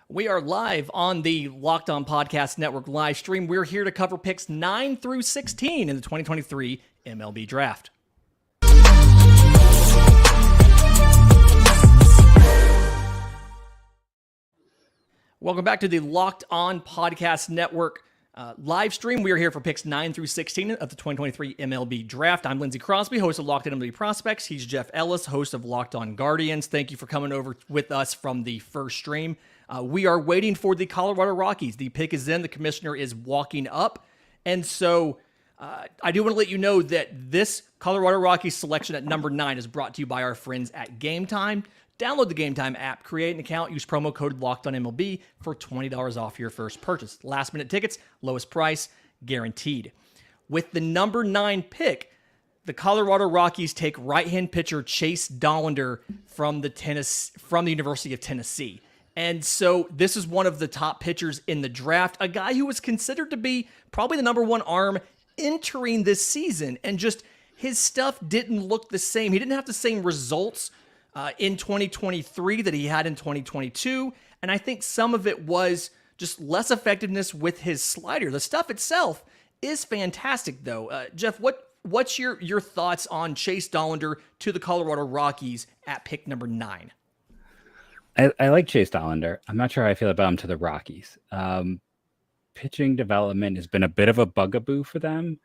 We are live on the Locked On Podcast Network live stream. We're here to cover picks 9 through 16 in the 2023 MLB Draft. Welcome back to the Locked On Podcast Network live stream. We are here for picks 9 through 16 of the 2023 MLB Draft. I'm Lindsey Crosby, host of Locked On MLB Prospects. He's Jeff Ellis, host of Locked On Guardians. Thank you for coming over with us from the first stream. We are waiting for the Colorado Rockies. The pick is in. The commissioner is walking up. And so I do want to let you know that this Colorado Rockies selection at number 9 is brought to you by our friends at Game Time. Download the Game Time app, create an account, use promo code LOCKEDONMLB for $20 off your first purchase. Last minute tickets, lowest price, guaranteed. With the number 9 pick, the Colorado Rockies take right-hand pitcher Chase Dollander from the University of Tennessee. And so this is one of the top pitchers in the draft, a guy who was considered to be probably the number 1 arm entering this season. And just his stuff didn't look the same. He didn't have the same results in 2023 that he had in 2022. And I think some of it was just less effectiveness with his slider. The stuff itself is fantastic, though. Jeff, what's your thoughts on Chase Dollander to the Colorado Rockies at pick number 9? I like Chase Dollander. I'm not sure how I feel about him to the Rockies. Pitching development has been a bit of a bugaboo for them.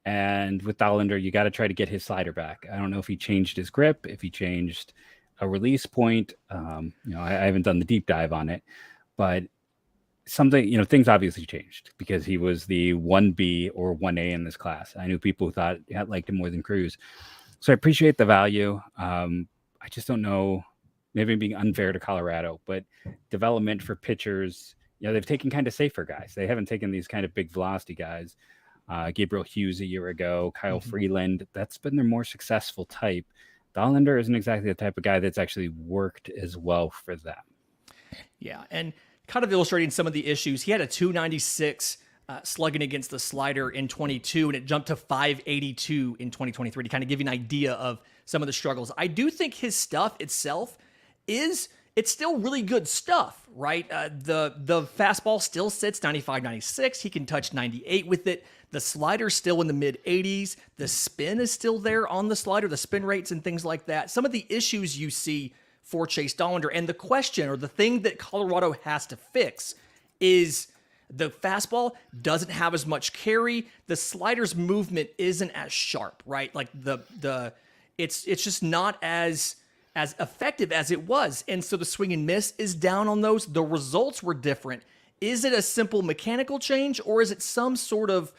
And with Dollander, you got to try to get his slider back. I don't know if he changed his grip, if he changed a release point. I haven't done the deep dive on it, but things obviously changed because he was the 1B or 1A in this class. I knew people who thought liked him more than Cruz. So I appreciate the value. I just don't know. Maybe I'm being unfair to Colorado, but development for pitchers, they've taken kind of safer guys. They haven't taken these kind of big velocity guys. Gabriel Hughes a year ago, Kyle Freeland, that's been their more successful type. Dollander isn't exactly the type of guy that's actually worked as well for them. Yeah, and kind of illustrating some of the issues, he had a 296 slugging against the slider in 22, and it jumped to 582 in 2023 to kind of give you an idea of some of the struggles. I do think his stuff itself it's still really good stuff, right? The fastball still sits 95, 96. He can touch 98 with it. The slider's still in the mid 80s. The spin is still there on the slider, the spin rates and things like that. Some of the issues you see for Chase Dollander, and the question or the thing that Colorado has to fix is the fastball doesn't have as much carry. The slider's movement isn't as sharp, right? Like it's just not as effective as it was. And so the swing and miss is down on those. The results were different. Is it a simple mechanical change, or is it some sort of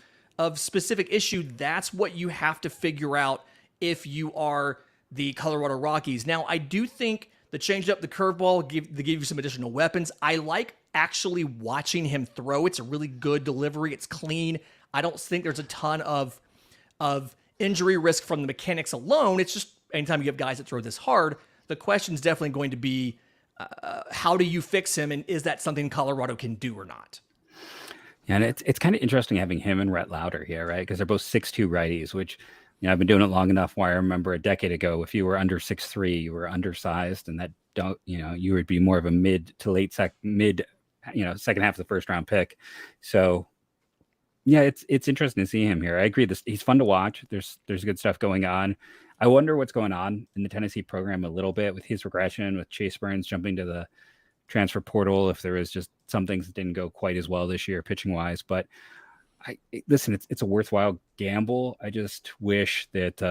specific issue? That's what you have to figure out if you are the Colorado Rockies. Now, I do think the change up the curveball, they give you some additional weapons. I like actually watching him throw. It's a really good delivery. It's clean. I don't think there's a ton of injury risk from the mechanics alone. It's just anytime you have guys that throw this hard, the question is definitely going to be, how do you fix him? And is that something Colorado can do or not? Yeah, and it's kind of interesting having him and Rhett Lauder here, right? Because they're both 6'2" righties, which, I've been doing it long enough where I remember a decade ago, if you were under 6'3", you were undersized, and that you would be more of a mid to late second half of the first round pick. So yeah, it's interesting to see him here. I agree. He's fun to watch. There's good stuff going on. I wonder what's going on in the Tennessee program a little bit with his regression, with Chase Burns jumping to the transfer portal, if there was just some things that didn't go quite as well this year pitching wise. But it's a worthwhile gamble. I just wish that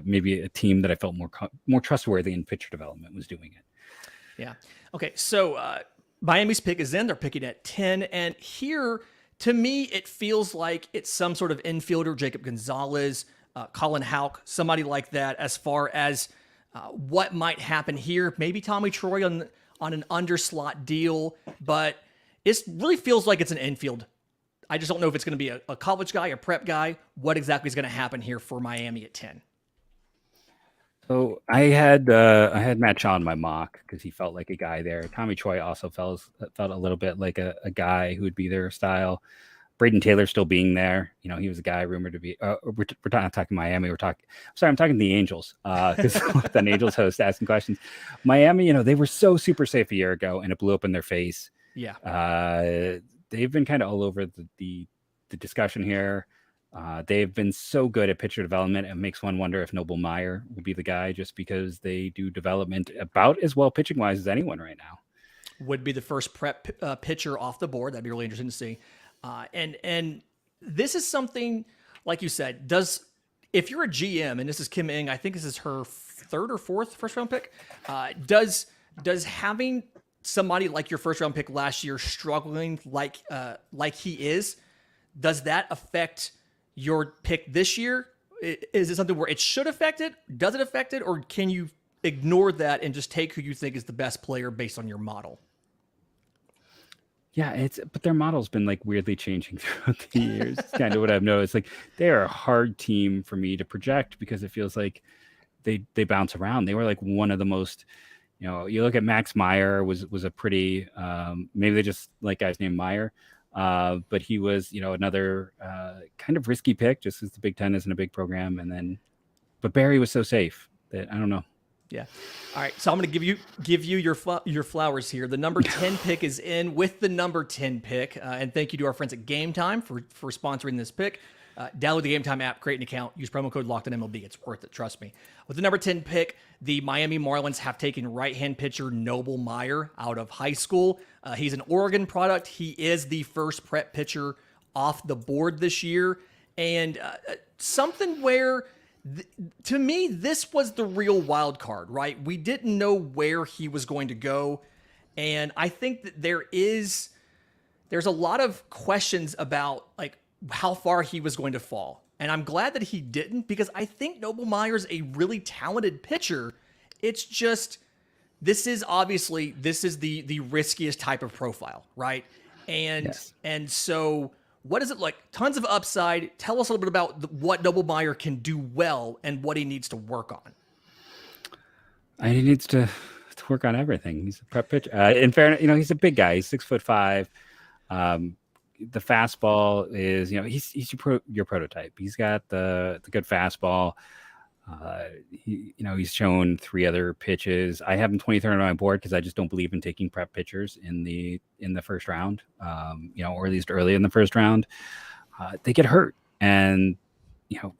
maybe a team that I felt more trustworthy in pitcher development was doing it. Yeah. Okay. So Miami's pick is in. They're picking at 10, and here, to me, it feels like it's some sort of infielder, Jacob Gonzalez, Colin Houck, somebody like that, as far as what might happen here. Maybe Tommy Troy on an underslot deal, but it really feels like it's an infield. I just don't know if it's going to be a college guy, a prep guy. What exactly is going to happen here for Miami at 10? So I had Matt Shaw in my mock because he felt like a guy there. Tommy Troy also felt a little bit like a guy who would be their style. Braden Taylor still being there. You know, he was a guy rumored to be. We're not talking Miami. I'm talking the Angels because the Angels host asking questions. Miami, you know, they were so super safe a year ago, and it blew up in their face. Yeah. They've been kind of all over the discussion here. They've been so good at pitcher development. It makes one wonder if Noble Meyer will be the guy, just because they do development about as well pitching wise as anyone right now. Would be the first prep pitcher off the board. That'd be really interesting to see. And this is something, like you said, if you're a GM, and this is Kim Ng, I think this is her third or fourth first round pick, does having somebody like your first round pick last year struggling like he is, does that affect your pick this year? Is it something where it should affect it? Does it affect it? Or can you ignore that and just take who you think is the best player based on your model? Yeah, but their model's been like weirdly changing throughout the years. It's kind of what I've noticed. Like, they're a hard team for me to project because it feels like they bounce around. They were like one of the most, you know, you look at Max Meyer was a pretty maybe they just like guys named Meyer, but he was, you know, another kind of risky pick just because the Big Ten isn't a big program. But Barry was so safe that I don't know. Yeah. All right. So I'm going to give you your flowers here. The number 10 pick is in with the number 10 pick. And thank you to our friends at Game Time for sponsoring this pick. Download the Game Time app, create an account, use promo code LOCKEDONMLB. It's worth it. Trust me. With the number 10 pick, the Miami Marlins have taken right-hand pitcher Noble Meyer out of high school. He's an Oregon product. He is the first prep pitcher off the board this year. And something where, to me, this was the real wild card, right? We didn't know where he was going to go. And I think that there's a lot of questions about like how far he was going to fall. And I'm glad that he didn't, because I think Noble Meyer's a really talented pitcher. It's just, this is the riskiest type of profile, right? And Yes. and so what is it like? Tons of upside. Tell us a little bit about what Noble Meyer can do well and what he needs to work on. He needs to work on everything. He's a prep pitcher. In fairness, you know, he's a big guy. He's 6'5". The fastball is, you know, he's your prototype. He's got the good fastball. He's shown 3 other pitches. I have him 23rd on my board because I just don't believe in taking prep pitchers in the first round, or at least early in the first round. They get hurt. And, you know,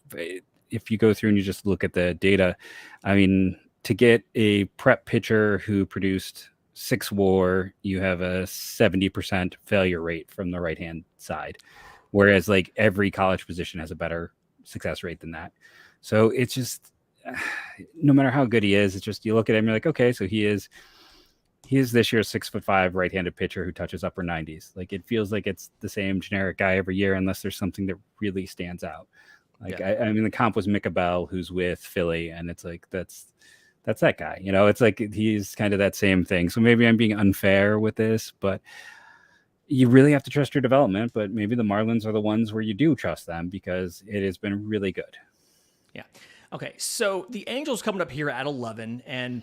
if you go through and you just look at the data, I mean, to get a prep pitcher who produced 6 WAR, you have a 70% failure rate from the right-hand side, whereas like every college position has a better success rate than that. So it's just, no matter how good he is, it's just, you look at him, you're like, okay, so he is this year's 6'5" right-handed pitcher who touches upper 90s. Like, it feels like it's the same generic guy every year, unless there's something that really stands out. Like, yeah. I mean, the comp was Micah Bell, who's with Philly, and it's like, that's that guy, you know. It's like he's kind of that same thing. So maybe I'm being unfair with this, but you really have to trust your development. But maybe the Marlins are the ones where you do trust them, because it has been really good. Yeah. Okay. So the Angels coming up here at 11, and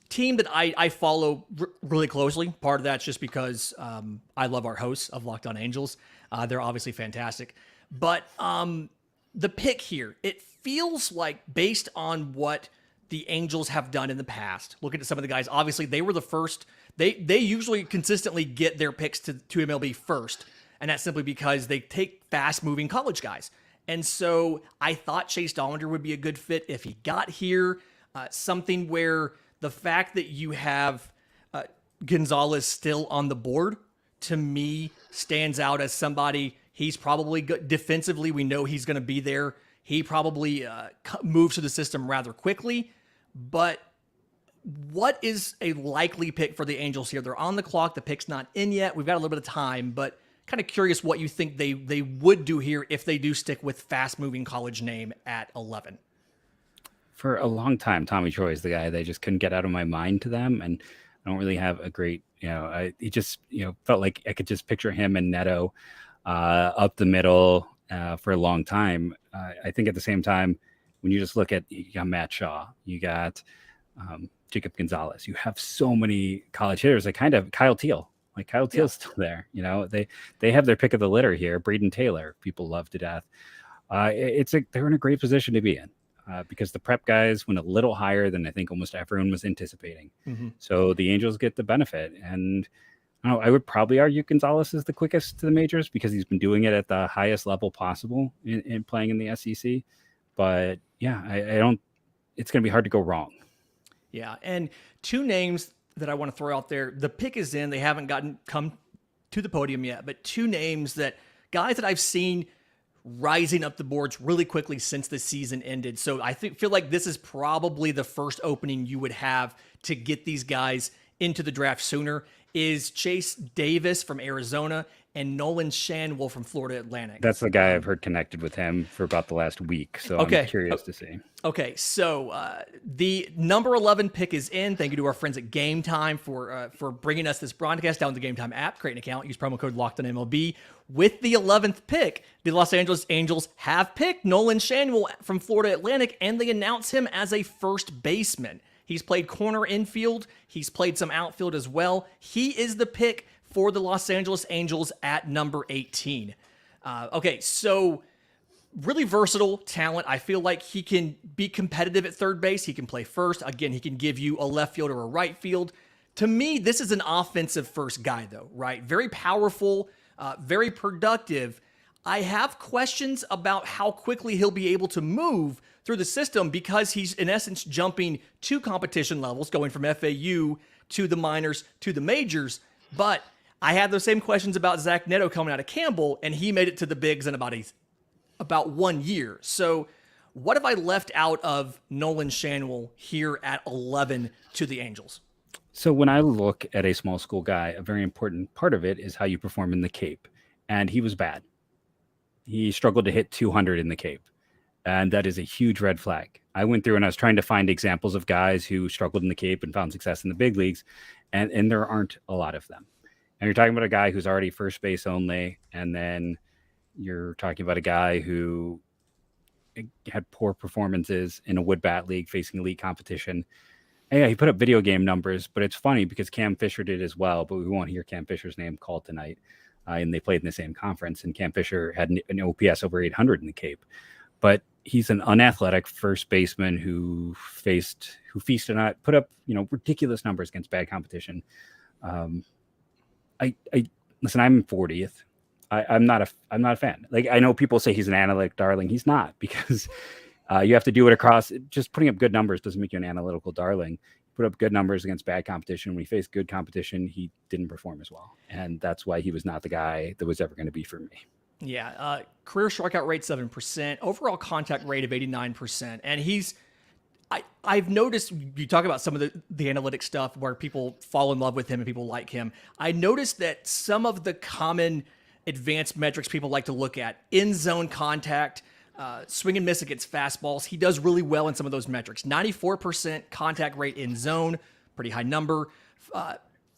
team that I follow really closely. Part of that's just because I love our hosts of Locked On Angels. They're obviously fantastic. But the pick here, it feels like, based on what the Angels have done in the past, looking at some of the guys, obviously they were the first. They usually consistently get their picks to MLB first, and that's simply because they take fast-moving college guys. And so I thought Chase Dollander would be a good fit if he got here. Something where the fact that you have Gonzalez still on the board, to me, stands out as somebody. He's probably good defensively. We know he's going to be there. He probably moves to the system rather quickly. But what is a likely pick for the Angels here? They're on the clock. The pick's not in yet. We've got a little bit of time, but kind of curious what you think they would do here if they do stick with fast-moving college name at 11. For a long time, Tommy Troy is the guy they just couldn't get out of my mind to them, and I don't really have a great, he just, felt like I could just picture him and Neto up the middle for a long time. I think at the same time, when you just look at, you got Matt Shaw, you got Jacob Gonzalez, you have so many college hitters, like kind of Kyle Teal. Like Kyle Teal's still there. They have their pick of the litter here. Braden Taylor, people love to death. They're in a great position to be in because the prep guys went a little higher than I think almost everyone was anticipating. Mm-hmm. So the Angels get the benefit. And I would probably argue Gonzalez is the quickest to the majors because he's been doing it at the highest level possible in playing in the SEC. But yeah, I don't. It's going to be hard to go wrong. Yeah, and two names that I want to throw out there. The pick is in. They haven't come to the podium yet, but two names guys that I've seen rising up the boards really quickly since the season ended. So I feel like this is probably the first opening you would have to get these guys into the draft sooner. Is Chase Davis from Arizona and Nolan Shanwell from Florida Atlantic. That's the guy I've heard connected with him for about the last week. So I'm curious to see. Okay, so the number 11 pick is in. Thank you to our friends at Game Time for bringing us this broadcast. Down the Game Time app, create an account, use promo code LOCKEDONMLB. With the 11th pick, the Los Angeles Angels have picked Nolan Shanwell from Florida Atlantic, and they announce him as a first baseman. He's played corner infield. He's played some outfield as well. He is the pick for the Los Angeles Angels at number 18. Okay, so really versatile talent. I feel like he can be competitive at third base. He can play first. Again, he can give you a left field or a right field. To me, this is an offensive first guy, though, right? Very powerful, very productive. I have questions about how quickly he'll be able to move through the system because he's, in essence, jumping two competition levels, going from FAU to the minors to the majors. But I had those same questions about Zach Neto coming out of Campbell, and he made it to the bigs in about 1 year. So what have I left out of Nolan Shanwell here at 11 to the Angels? So when I look at a small school guy, a very important part of it is how you perform in the Cape. And he was bad. He struggled to hit 200 in the Cape. And that is a huge red flag. I went through and I was trying to find examples of guys who struggled in the Cape and found success in the big leagues. And there aren't a lot of them. And you're talking about a guy who's already first base only. And then you're talking about a guy who had poor performances in a wood bat league facing elite competition. And yeah, he put up video game numbers, but it's funny because Cam Fisher did as well, but we won't hear Cam Fisher's name called tonight. And they played in the same conference, and Cam Fisher had an OPS over 800 in the Cape. But he's an unathletic first baseman who feasted on it, put up, ridiculous numbers against bad competition. Listen, I'm 40th. I'm not a fan. Like, I know people say he's an analytic darling. He's not, because you have to do it across. Just putting up good numbers doesn't make you an analytical darling. Put up good numbers against bad competition. When he faced good competition, he didn't perform as well. And that's why he was not the guy that was ever going to be for me. Yeah. Career strikeout rate, 7%, overall contact rate of 89. And I've noticed, you talk about some of the analytic stuff where people fall in love with him and people like him. I noticed that some of the common advanced metrics people like to look at, in zone contact, swing and miss against fastballs. He does really well in some of those metrics. 94% contact rate in zone, pretty high number.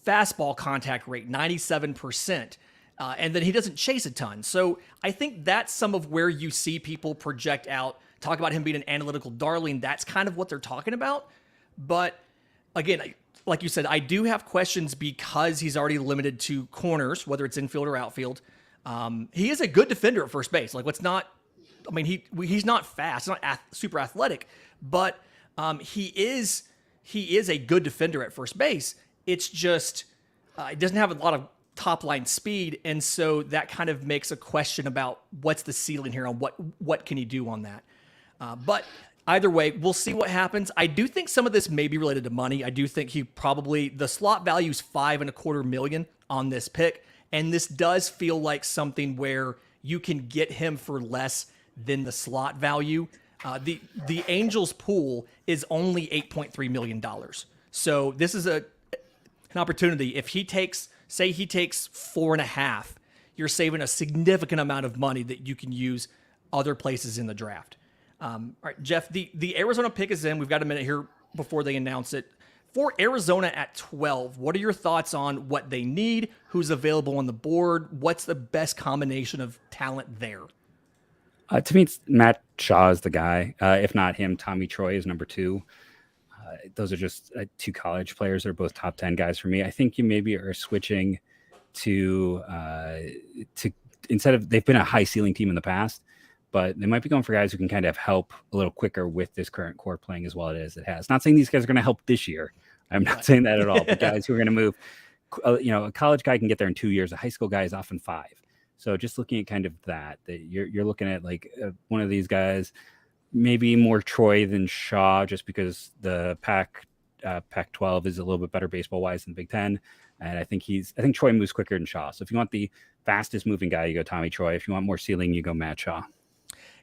Fastball contact rate, 97%. And then he doesn't chase a ton. So I think that's some of where you see people project out, talk about him being an analytical darling. That's kind of what they're talking about. But again, like you said, I do have questions because he's already limited to corners, whether it's infield or outfield. He is a good defender at first base. Like, he's not fast, not super athletic, but he is a good defender at first base. It's just he doesn't have a lot of top line speed, and so that kind of makes a question about what's the ceiling here on what can he do on that. But either way, we'll see what happens. I do think some of this may be related to money. I do think the slot value is $5.25 million on this pick, and this does feel like something where you can get him for less than the slot value. The Angels pool is only $8.3 million. So this is an opportunity. If he takes 4.5, you're saving a significant amount of money that you can use other places in the draft. All right, Jeff, the Arizona pick is in. We've got a minute here before they announce it. For Arizona at 12, what are your thoughts on what they need, who's available on the board, what's the best combination of talent there? To me, it's Matt Shaw is the guy. If not him, Tommy Troy is number 2. Those are just 2 college players. They're both top 10 guys for me. I think you maybe are switching to instead of, they've been a high ceiling team in the past, but they might be going for guys who can kind of help a little quicker with this current core playing as well as it has. Not saying these guys are going to help this year. I'm not saying that at all, but guys who are going to move, a college guy can get there in 2 years. A high school guy is often 5. So just looking at kind of that you're looking at like one of these guys, maybe more Troy than Shaw, just because the Pac-12 is a little bit better baseball wise than Big Ten. And I think Troy moves quicker than Shaw. So if you want the fastest moving guy, you go Tommy Troy. If you want more ceiling, you go Matt Shaw.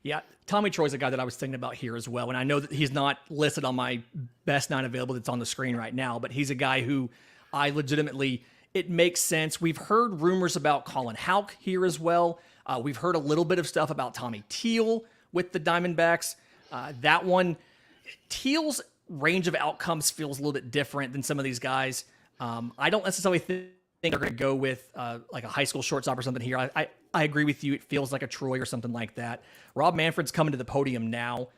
Yeah, Tommy Troy's a guy that I was thinking about here as well. And I know that he's not listed on my best 9 available that's on the screen right now, but he's a guy who I legitimately, it makes sense. We've heard rumors about Colin Houck here as well. We've heard a little bit of stuff about Tommy Teal with the Diamondbacks. That one, Teal's range of outcomes feels a little bit different than some of these guys. I don't necessarily think they're going to go with like a high school shortstop or something here. I agree with you. It feels like a Troy or something like that. Rob Manfred's coming to the podium now.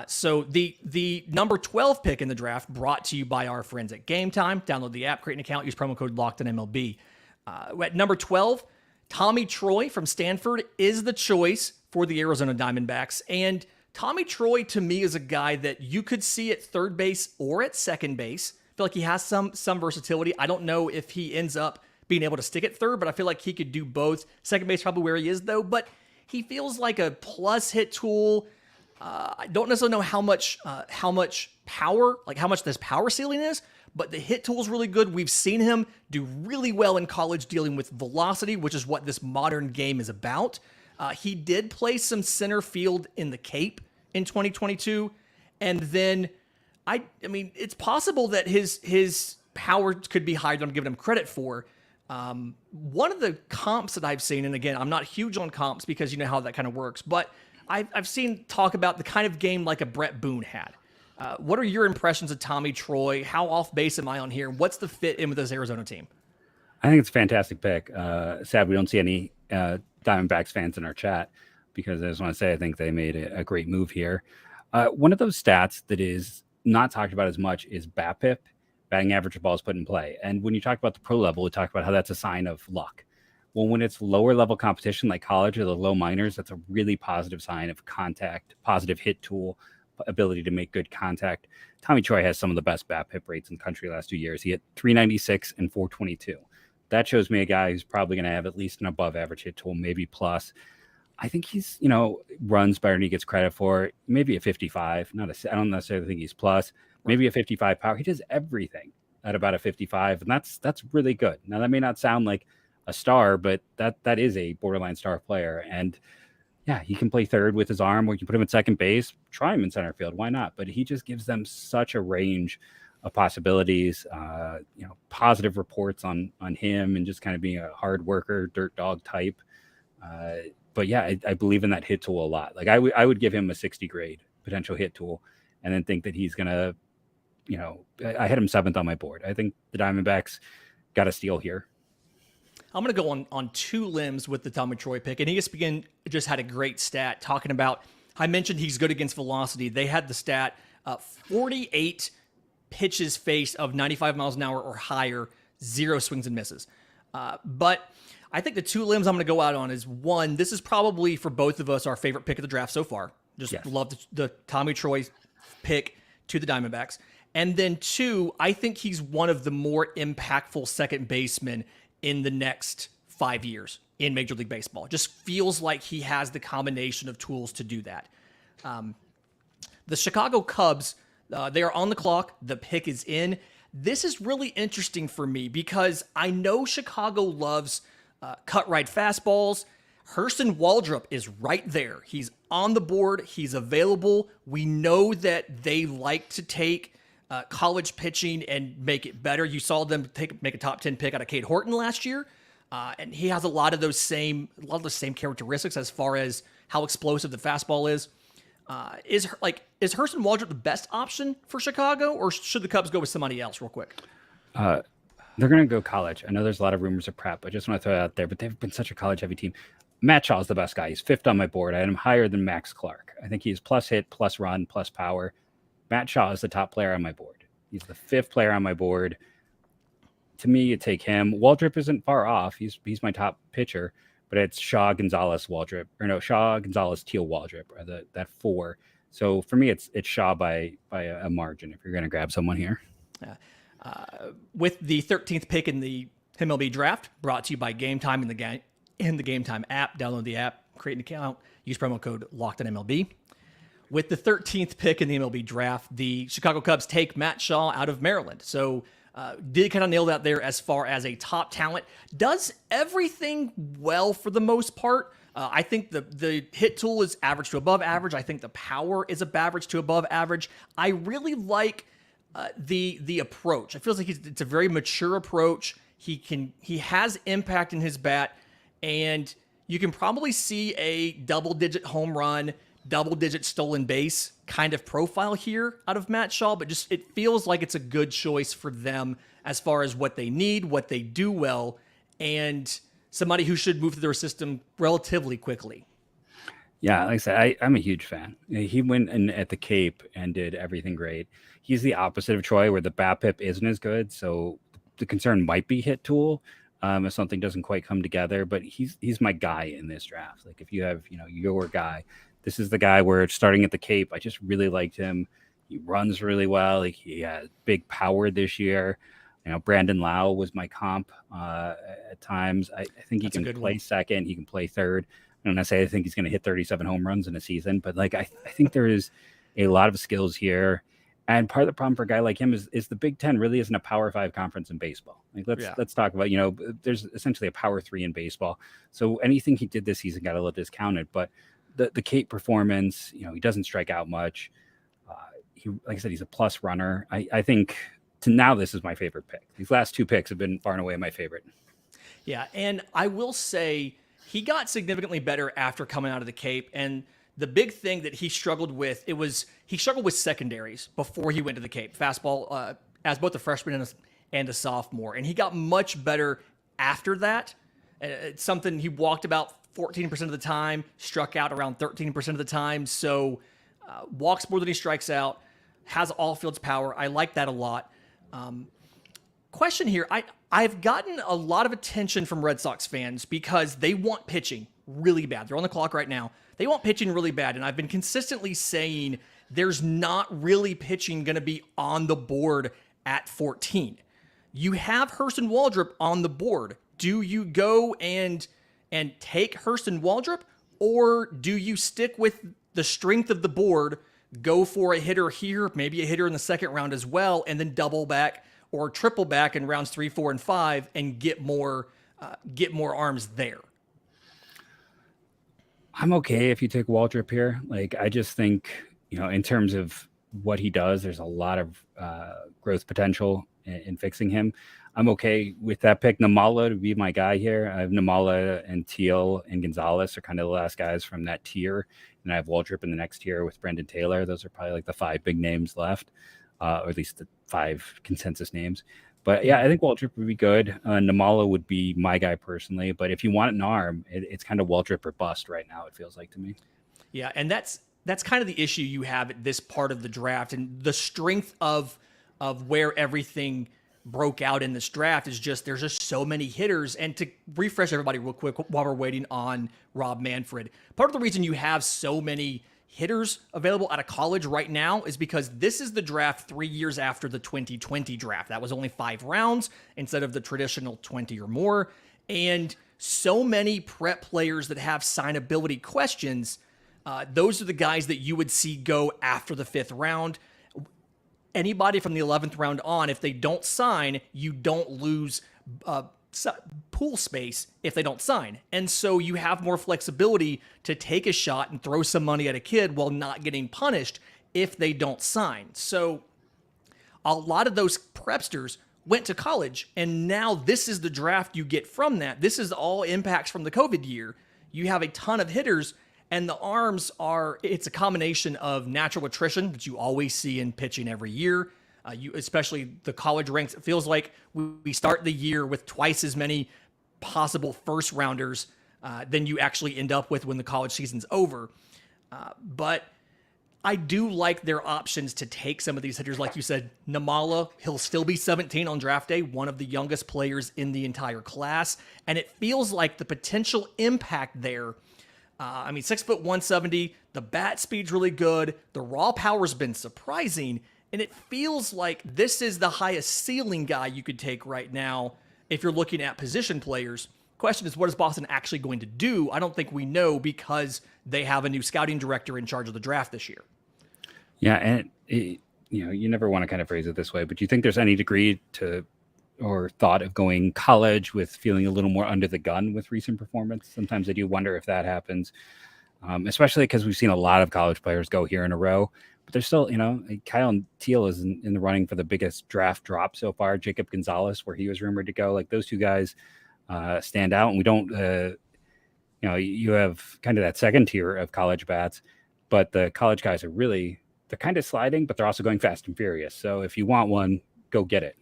So the number 12 pick in the draft brought to you by our friends at Game Time. Download the app, create an account, use promo code LOCKEDONMLB. At number 12, Tommy Troy from Stanford is the choice for the Arizona Diamondbacks. And Tommy Troy, to me, is a guy that you could see at third base or at second base. I feel like he has some versatility. I don't know if he ends up being able to stick at third, but I feel like he could do both. Second base probably where he is, though. But he feels like a plus hit tool. I don't necessarily know how much power, like how much this power ceiling is, but the hit tool is really good. We've seen him do really well in college dealing with velocity, which is what this modern game is about. He did play some center field in the Cape in 2022. And then, I mean, it's possible that his power could be higher than I'm giving him credit for. One of the comps that I've seen, and again, I'm not huge on comps because you know how that kind of works, but I've seen talk about the kind of game like a Brett Boone had. What are your impressions of Tommy Troy? How off base am I on here? What's the fit in with this Arizona team? I think it's a fantastic pick. Sad we don't see any Diamondbacks fans in our chat, because I just want to say I think they made a great move here. One of those stats that is not talked about as much is BABIP, batting average of balls put in play. And when you talk about the pro level, we talk about how that's a sign of luck. Well, when it's lower level competition like college or the low minors, that's a really positive sign of contact, positive hit tool, ability to make good contact. Tommy Troy has some of the best BABIP rates in the country the last 2 years. He hit 396 and 422. That shows me a guy who's probably going to have at least an above average hit tool, maybe plus. I think he's, runs better than he gets credit for. Maybe a 55. I don't necessarily think he's plus. Maybe a 55 power. He does everything at about a 55, and that's really good. Now, that may not sound like a star, but that is a borderline star player. And yeah, he can play third with his arm, or you can put him at second base, try him in center field. Why not? But he just gives them such a range of possibilities, positive reports on him, and just kind of being a hard worker, dirt dog type. But yeah, I believe in that hit tool a lot. Like I would give him a 60 grade potential hit tool, and then think that he's going to, I had him 7th on my board. I think the Diamondbacks got a steal here. I'm going to go on 2 limbs with the Tommy Troy pick. And ESPN just had a great stat talking about, I mentioned he's good against velocity. They had the stat 48 pitches faced of 95 miles an hour or higher, 0 swings and misses. But I think the 2 limbs I'm going to go out on is, one, this is probably for both of us our favorite pick of the draft so far. Just love the Tommy Troy pick to the Diamondbacks. And then 2, I think he's one of the more impactful second basemen in the next 5 years in Major League Baseball. Just feels like he has the combination of tools to do that. The Chicago Cubs, they are on the clock. The pick is in. This is really interesting for me because I know Chicago loves cut right fastballs. Hurston Waldrop is right there. He's on the board. He's available. We know that they like to take college pitching and make it better. You saw them make a top 10 pick out of Cade Horton last year. And he has a lot of the same characteristics as far as how explosive the fastball is. Is Hurston Waldrop the best option for Chicago, or should the Cubs go with somebody else real quick? They're going to go college. I know there's a lot of rumors of prep. I just want to throw it out there, but they've been such a college-heavy team. Matt Shaw is the best guy. He's 5th on my board. I had him higher than Max Clark. I think he's plus hit, plus run, plus power. Matt Shaw is the top player on my board. He's the 5th player on my board. to me, you take him. Waldrop isn't far off. He's my top pitcher, but it's Shaw, Gonzalez, Waldrop, or no, Shaw, Gonzalez, Teal, Waldrop, or that 4. So for me, it's Shaw by a margin if you're going to grab someone here. With the 13th pick in the MLB Draft, brought to you by Game Time in the Game Time app. Download the app, create an account, use promo code LOCKEDONMLB. With the 13th pick in the MLB Draft, the Chicago Cubs take Matt Shaw out of Maryland. So did kind of nail that there as far as a top talent. Does everything well for the most part. I think the hit tool is average to above average. I think the power is average to above average. I really like the approach. It feels like it's a very mature approach. He has impact in his bat, and you can probably see a double-digit home run, double-digit stolen base kind of profile here out of Matt Shaw, but just it feels like it's a good choice for them as far as what they need, what they do well, and somebody who should move through their system relatively quickly. Yeah, like I said, I'm a huge fan. He went in at the Cape and did everything great. He's the opposite of Troy, where the BABIP isn't as good, so the concern might be hit tool if something doesn't quite come together. But he's my guy in this draft. Like if you have your guy, this is the guy where starting at the Cape, I just really liked him. He runs really well. Like he has big power this year. Brandon Lau was my comp at times. I think he can play second. He can play third. I don't necessarily think he's going to hit 37 home runs in a season, but like I think there is a lot of skills here. And part of the problem for a guy like him is the Big Ten really isn't a Power 5 conference in baseball. Like let's talk about, there's essentially a Power 3 in baseball. So anything he did this season got a little discounted, but the Cape performance, he doesn't strike out much. Like I said, he's a plus runner. I think to now this is my favorite pick. These last 2 picks have been far and away my favorite. Yeah, and I will say he got significantly better after coming out of the Cape, and the big thing that he struggled with, he struggled with secondaries before he went to the Cape. Fastball as both a freshman and a sophomore, and he got much better after that. It's something he walked about 14% of the time, struck out around 13% of the time. So walks more than he strikes out, has all fields power. I like that a lot. Question here. I've gotten a lot of attention from Red Sox fans because they want pitching really bad. They're on the clock right now. They want pitching really bad. And I've been consistently saying there's not really pitching going to be on the board at 14. You have Hurston Waldrop on the board. Do you go and take Hurston Waldrop, or do you stick with the strength of the board, go for a hitter here, maybe a hitter in the second round as well, and then double back or triple back in rounds 3, 4, and 5 and get more arms there? I'm okay if you take Waldrop here. Like I just think, in terms of what he does, there's a lot of growth potential in fixing him. I'm okay with that pick. Namala to be my guy here. I have Namala and Teal and Gonzalez are kind of the last guys from that tier. And I have Waldrop in the next tier with Brendan Taylor. Those are probably like the 5 big names left, or at least the 5 consensus names. But yeah, I think Waldrop would be good. Namala would be my guy personally. But if you want an arm, it's kind of Waldrop or bust right now, it feels like to me. Yeah, and that's kind of the issue you have at this part of the draft. And the strength of where everything broke out in this draft is just there's just so many hitters. And to refresh everybody real quick while we're waiting on Rob Manfred, part of the reason you have so many hitters available out of college right now is because this is the draft 3 years after the 2020 draft. That was only 5 rounds instead of the traditional 20 or more. And so many prep players that have signability questions, those are the guys that you would see go after the 5th round. Anybody from the 11th round on, if they don't sign, you don't lose pool space if they don't sign. And so you have more flexibility to take a shot and throw some money at a kid while not getting punished if they don't sign. So a lot of those prepsters went to college, and now this is the draft you get from that. This is all impacts from the COVID year. You have a ton of hitters, and the arms it's a combination of natural attrition that you always see in pitching every year. Especially the college ranks, it feels like we start the year with twice as many possible first rounders than you actually end up with when the college season's over. But I do like their options to take some of these hitters. Like you said, Namala, he'll still be 17 on draft day, one of the youngest players in the entire class. And it feels like the potential impact there. 6'1", 170, the bat speed's really good. The raw power's been surprising. And it feels like this is the highest ceiling guy you could take right now if you're looking at position players. Question is, what is Boston actually going to do? I don't think we know because they have a new scouting director in charge of the draft this year. Yeah, and you never want to kind of phrase it this way, but do you think there's any degree to or thought of going college with feeling a little more under the gun with recent performance? Sometimes I do wonder if that happens, especially because we've seen a lot of college players go here in a row. But there's still, Kyle Teal is in the running for the biggest draft drop so far. Jacob Gonzalez, where he was rumored to go, like those two guys stand out. And we don't, you have kind of that second tier of college bats, but the college guys they're kind of sliding, but they're also going fast and furious. So if you want one, go get it.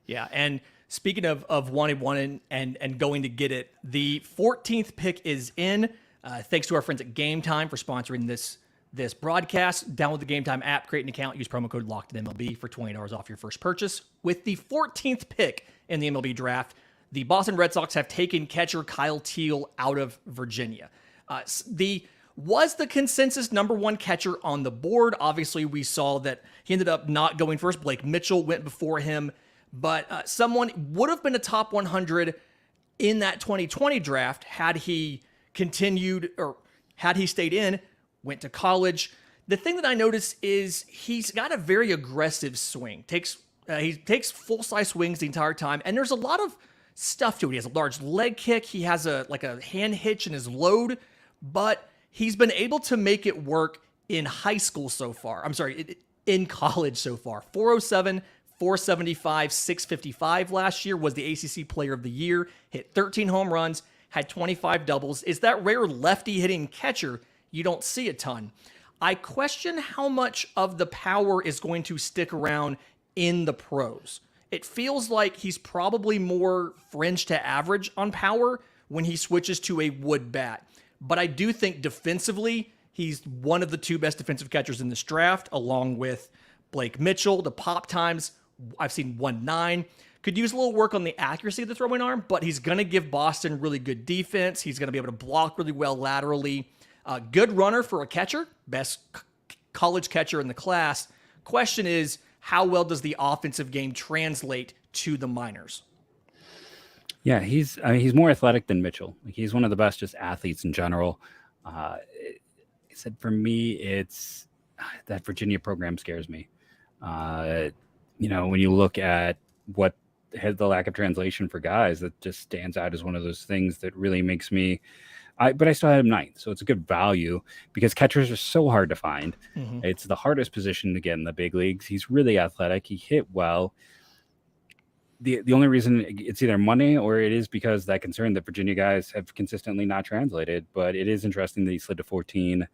Yeah, and speaking of wanting one and going to get it, the 14th pick is in. Thanks to our friends at Game Time for sponsoring this broadcast. Download the Game Time app, create an account, use promo code LOCKEDINMLB for $20 off your first purchase. With the 14th pick in the MLB Draft, the Boston Red Sox have taken catcher Kyle Teal out of Virginia. Was the consensus number one catcher on the board. Obviously, we saw that he ended up not going first. Blake Mitchell went before him, but someone would have been a top 100 in that 2020 draft had he continued or had he stayed in, went to college. The thing that I noticed is he's got a very aggressive swing. He takes full-size swings the entire time, and there's a lot of stuff to it. He has a large leg kick. He has a hand hitch in his load, but he's been able to make it work in high school so far. I'm sorry, in college so far. 407, 475, 655 last year, was the ACC Player of the Year, hit 13 home runs, had 25 doubles. Is that rare lefty hitting catcher you don't see a ton? I question how much of the power is going to stick around in the pros. It feels like he's probably more fringe to average on power when he switches to a wood bat. But I do think defensively, he's one of the two best defensive catchers in this draft, along with Blake Mitchell. The pop times, I've seen 1.9. Could use a little work on the accuracy of the throwing arm, but he's going to give Boston really good defense. He's going to be able to block really well laterally. Good runner for a catcher, best college catcher in the class. Question is, how well does the offensive game translate to the minors? Yeah, he's more athletic than Mitchell. Like, he's one of the best just athletes in general. He said for me, it's that Virginia program scares me. When you look at what had the lack of translation for guys, that just stands out as one of those things that really makes me. But I still had him ninth, so it's a good value because catchers are so hard to find. Mm-hmm. It's the hardest position to get in the big leagues. He's really athletic. He hit well. The only reason it's either money or it is because that concern that Virginia guys have consistently not translated. But it is interesting that he slid to 14.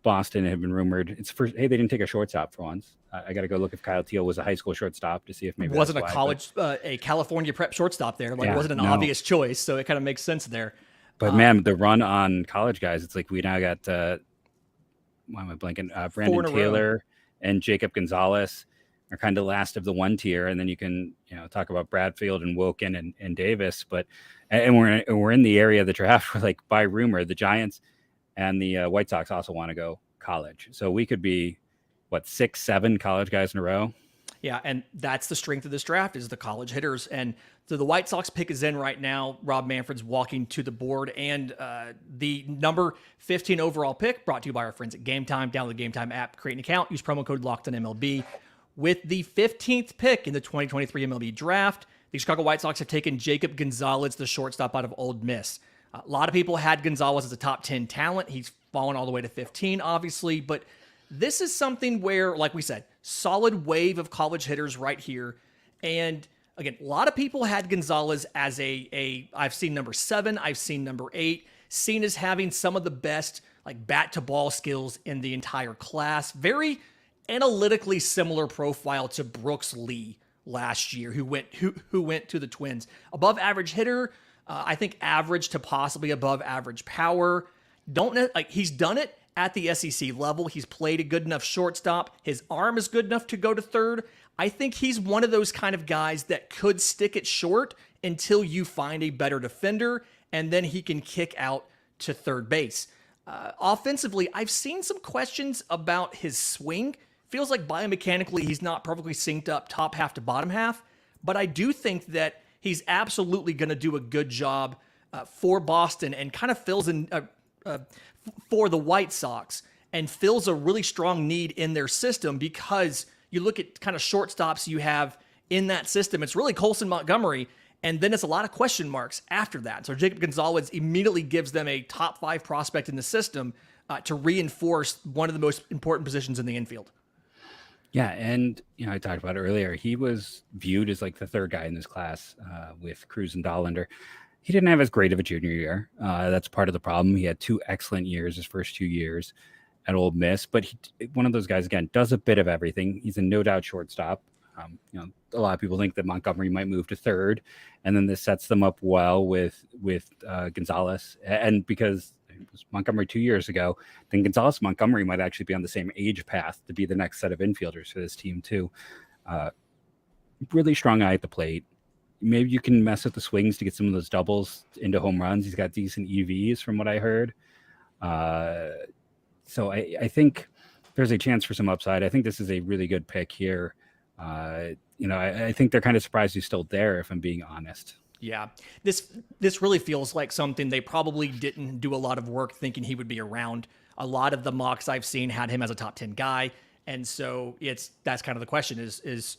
Boston had been rumored. It's first. Hey, they didn't take a shortstop for once. I got to go look if Kyle Teal was a high school shortstop to see if maybe wasn't a college, a California prep shortstop there. It wasn't an obvious choice, so it kind of makes sense there. But man, the run on college guys, it's like we now got why am I blanking? Brandon Taylor and Jacob Gonzalez are kind of last of the one tier, and then you can talk about Bradfield and Wilkin and Davis. But and we're in the area of the draft where, like, by rumor, the Giants and the White Sox also want to go college. So we could be 6, 7 college guys in a row. Yeah, and that's the strength of this draft is the college hitters. And so the White Sox pick is in right now. Rob Manfred's walking to the board. And the number 15 overall pick brought to you by our friends at Game Time. Download the Game Time app, create an account, use promo code LOCKEDONMLB. With the 15th pick in the 2023 MLB Draft, the Chicago White Sox have taken Jacob Gonzalez, the shortstop out of Ole Miss. A lot of people had Gonzalez as a top 10 talent. He's fallen all the way to 15, obviously. But this is something where, like we said, solid wave of college hitters right here. And again, a lot of people had Gonzalez as I've seen number 7, I've seen number 8, seen as having some of the best bat to ball skills in the entire class. Very analytically similar profile to Brooks Lee last year, who went to the Twins. Above average hitter, I think average to possibly above average power. He's done it at the SEC level. He's played a good enough shortstop. His arm is good enough to go to third. I think he's one of those kind of guys that could stick it short until you find a better defender, and then he can kick out to third base. Offensively, I've seen some questions about his swing. Feels like biomechanically he's not perfectly synced up top half to bottom half, but I do think that he's absolutely going to do a good job for Boston and kind of fills in for the White Sox and fills a really strong need in their system, because you look at kind of shortstops you have in that system. It's really Colson Montgomery, and then it's a lot of question marks after that. So Jacob Gonzalez immediately gives them a top 5 prospect in the system to reinforce one of the most important positions in the infield. Yeah, and I talked about it earlier. He was viewed as like the third guy in this class with Cruz and Dollander. He didn't have as great of a junior year. That's part of the problem. He had 2 excellent years, his first 2 years at Ole Miss. But one of those guys, again, does a bit of everything. He's a no doubt shortstop. A lot of people think that Montgomery might move to third, and then this sets them up well with Gonzalez. And because it was Montgomery 2 years ago, then Gonzalez and Montgomery might actually be on the same age path to be the next set of infielders for this team too. Really strong eye at the plate. Maybe you can mess with the swings to get some of those doubles into home runs. He's got decent EVs from what I heard. So I think there's a chance for some upside. I think this is a really good pick here. I think they're kind of surprised he's still there, if I'm being honest. Yeah, this really feels like something they probably didn't do a lot of work thinking he would be around. A lot of the mocks I've seen had him as a top 10 guy, and so that's kind of the question is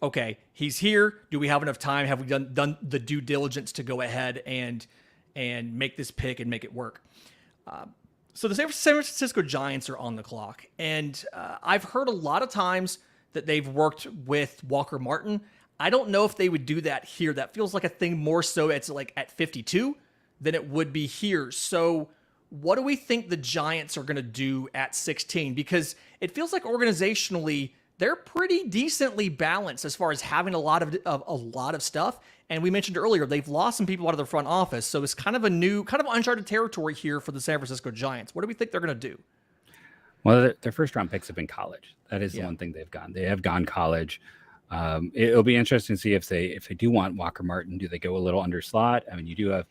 okay, he's here. Do we have enough time? Have we done the due diligence to go ahead and make this pick and make it work? So the San Francisco Giants are on the clock, and I've heard a lot of times that they've worked with Walker Martin. I don't know if they would do that here. That feels like a thing more so it's like at 52 than it would be here. So what do we think the Giants are going to do at 16? Because it feels like organizationally they're pretty decently balanced as far as having a lot of stuff. And we mentioned earlier they've lost some people out of their front office, so it's kind of uncharted territory here for the San Francisco Giants. What do we think they're going to do? Well, their first round picks have been college. That is the one thing they've gone. They have gone college. It'll be interesting to see if they do want Walker Martin. Do they go a little under slot? I mean, you do have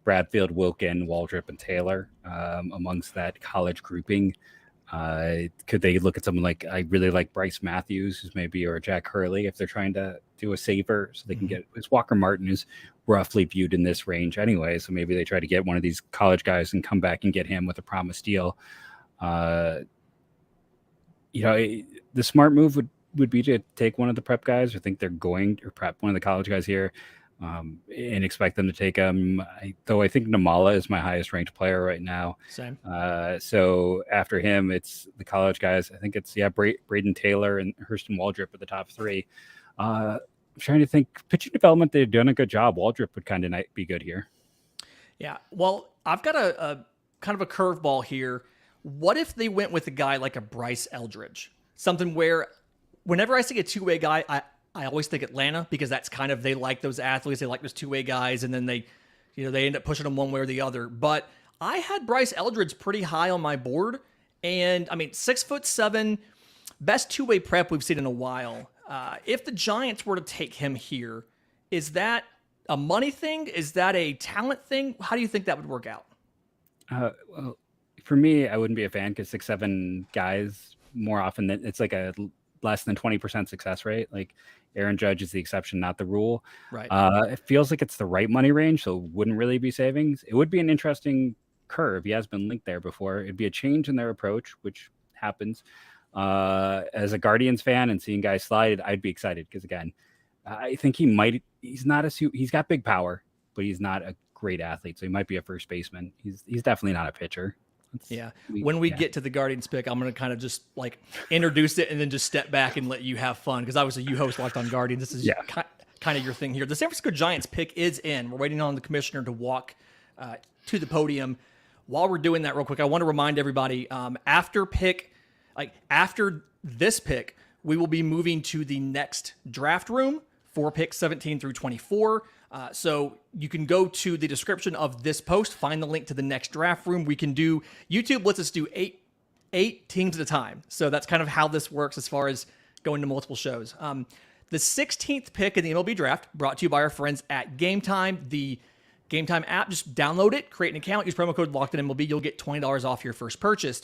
Bradfield, Wilkin, Waldrop, and Taylor amongst that college grouping. Could they look at someone like, I really like Bryce Matthews, who's maybe, or Jack Hurley, if they're trying to do a saver so they can get, because Walker Martin is roughly viewed in this range anyway. So maybe they try to get one of these college guys and come back and get him with a promise deal. The smart move would be to take one of the prep guys, or think they're going to prep one of the college guys here, and expect them to take him. Though I think Namala is my highest ranked player right now. Same. So after him, it's the college guys. I think it's Braden Taylor and Hurston Waldrop are the top 3. I'm trying to think pitching development. They're doing a good job. Waldrop would kind of be good here. Yeah. Well, I've got a kind of a curveball here. What if they went with a guy like a Bryce Eldridge? Something where whenever I see a two-way guy, I always think Atlanta, because that's kind of, they like those athletes, they like those two-way guys, and then they end up pushing them one way or the other. But I had Bryce Eldridge pretty high on my board, and I mean, 6'7", best two-way prep we've seen in a while. If the Giants were to take him here, is that a money thing? Is that a talent thing? How do you think that would work out? Well, for me, I wouldn't be a fan, because 6'7" guys more often than it's like a less than 20% success rate. Like Aaron Judge is the exception, not the rule. Right. It feels like it's the right money range, so it wouldn't really be savings. It would be an interesting curve. He has been linked there before. It'd be a change in their approach, which happens. As a Guardians fan and seeing guys slide, I'd be excited, because again, I think he's got big power, but he's not a great athlete. So he might be a first baseman. He's definitely not a pitcher. When we get to the Guardians pick, I'm going to kind of just like introduce it and then just step back and let you have fun, because obviously you host Locked On Guardians. This is kind of your thing here. The San Francisco Giants pick is in. We're waiting on the commissioner to walk to the podium. While we're doing that real quick, I want to remind everybody, after this pick, we will be moving to the next draft room for picks 17 through 24. So you can go to the description of this post, find the link to the next draft room. We can do, YouTube lets us do 8 8 teams at a time. So that's kind of how this works as far as going to multiple shows. The 16th pick in the MLB Draft, brought to you by our friends at Game Time. The Game Time app, just download it, create an account, use promo code LOCKEDONMLB. You'll get $20 off your first purchase.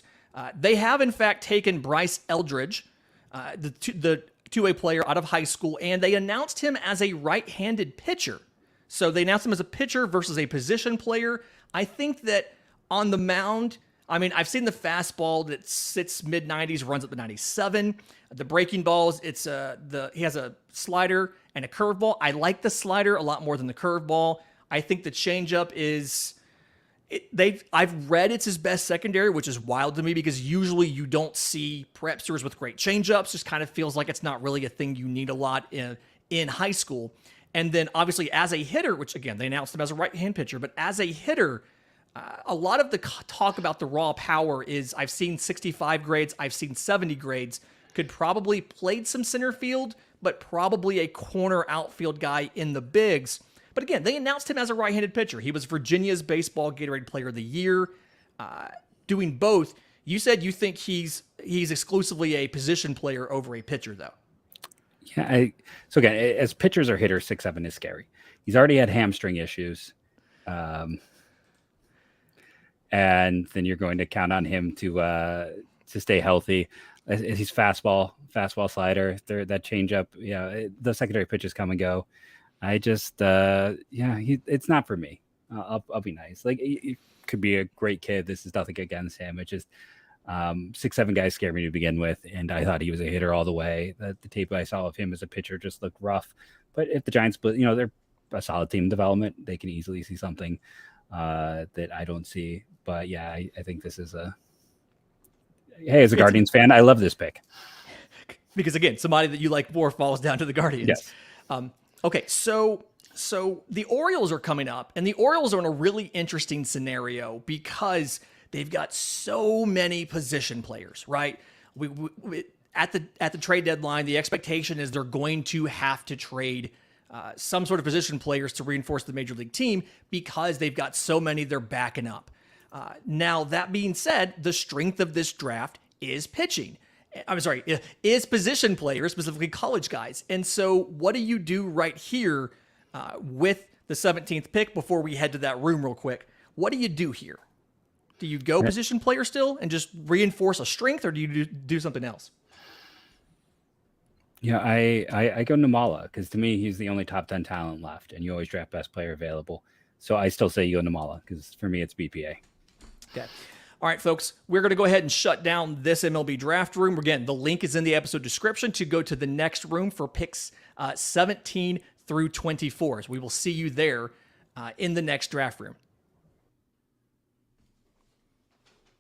They have, in fact, taken Bryce Eldridge, the two-way player out of high school, and they announced him as a right-handed pitcher. So they announced him as a pitcher versus a position player. I think that on the mound, I mean, I've seen the fastball that sits mid-90s, runs up to 97. The breaking balls, he has a slider and a curveball. I like the slider a lot more than the curveball. I think the changeup is... I've read it's his best secondary, which is wild to me because usually you don't see prepsters with great changeups. Just kind of feels like it's not really a thing you need a lot in high school. And then obviously as a hitter, which again, they announced him as a right-hand pitcher, but as a hitter, a lot of the talk about the raw power is I've seen 65 grades, I've seen 70 grades, could probably played some center field, but probably a corner outfield guy in the bigs. But again, they announced him as a right-handed pitcher. He was Virginia's Baseball Gatorade Player of the Year, doing both. You said you think he's exclusively a position player over a pitcher, though. Yeah. So again, as pitchers or hitters, 6'7" is scary. He's already had hamstring issues, and then you're going to count on him to stay healthy. He's fastball slider, that changeup. Yeah, the secondary pitches come and go. I just, it's not for me. I'll be nice. Like, he could be a great kid. This is nothing against him. It's just 6'7" guys scare me to begin with, and I thought he was a hitter all the way. The tape I saw of him as a pitcher just looked rough. But if the Giants split, they're a solid team in development. They can easily see something that I don't see. But yeah, I think this is as a Guardians fan, I love this pick. Because again, somebody that you like more falls down to the Guardians. Yes. Okay, so the Orioles are coming up, and the Orioles are in a really interesting scenario because they've got so many position players, right? We at the trade deadline, the expectation is they're going to have to trade some sort of position players to reinforce the major league team because they've got so many they're backing up. Now, that being said, the strength of this draft is pitching. Is position players, specifically college guys. And so what do you do right here with the 17th pick before we head to that room real quick? What do you do here? Do you go position player still and just reinforce a strength, or do you do something else? Yeah, I go Namala because to me, he's the only top 10 talent left, and you always draft best player available. So I still say you go Namala because for me, it's BPA. Okay. All right, folks, we're going to go ahead and shut down this MLB draft room. Again, the link is in the episode description to go to the next room for picks 17 through 24. So we will see you there in the next draft room.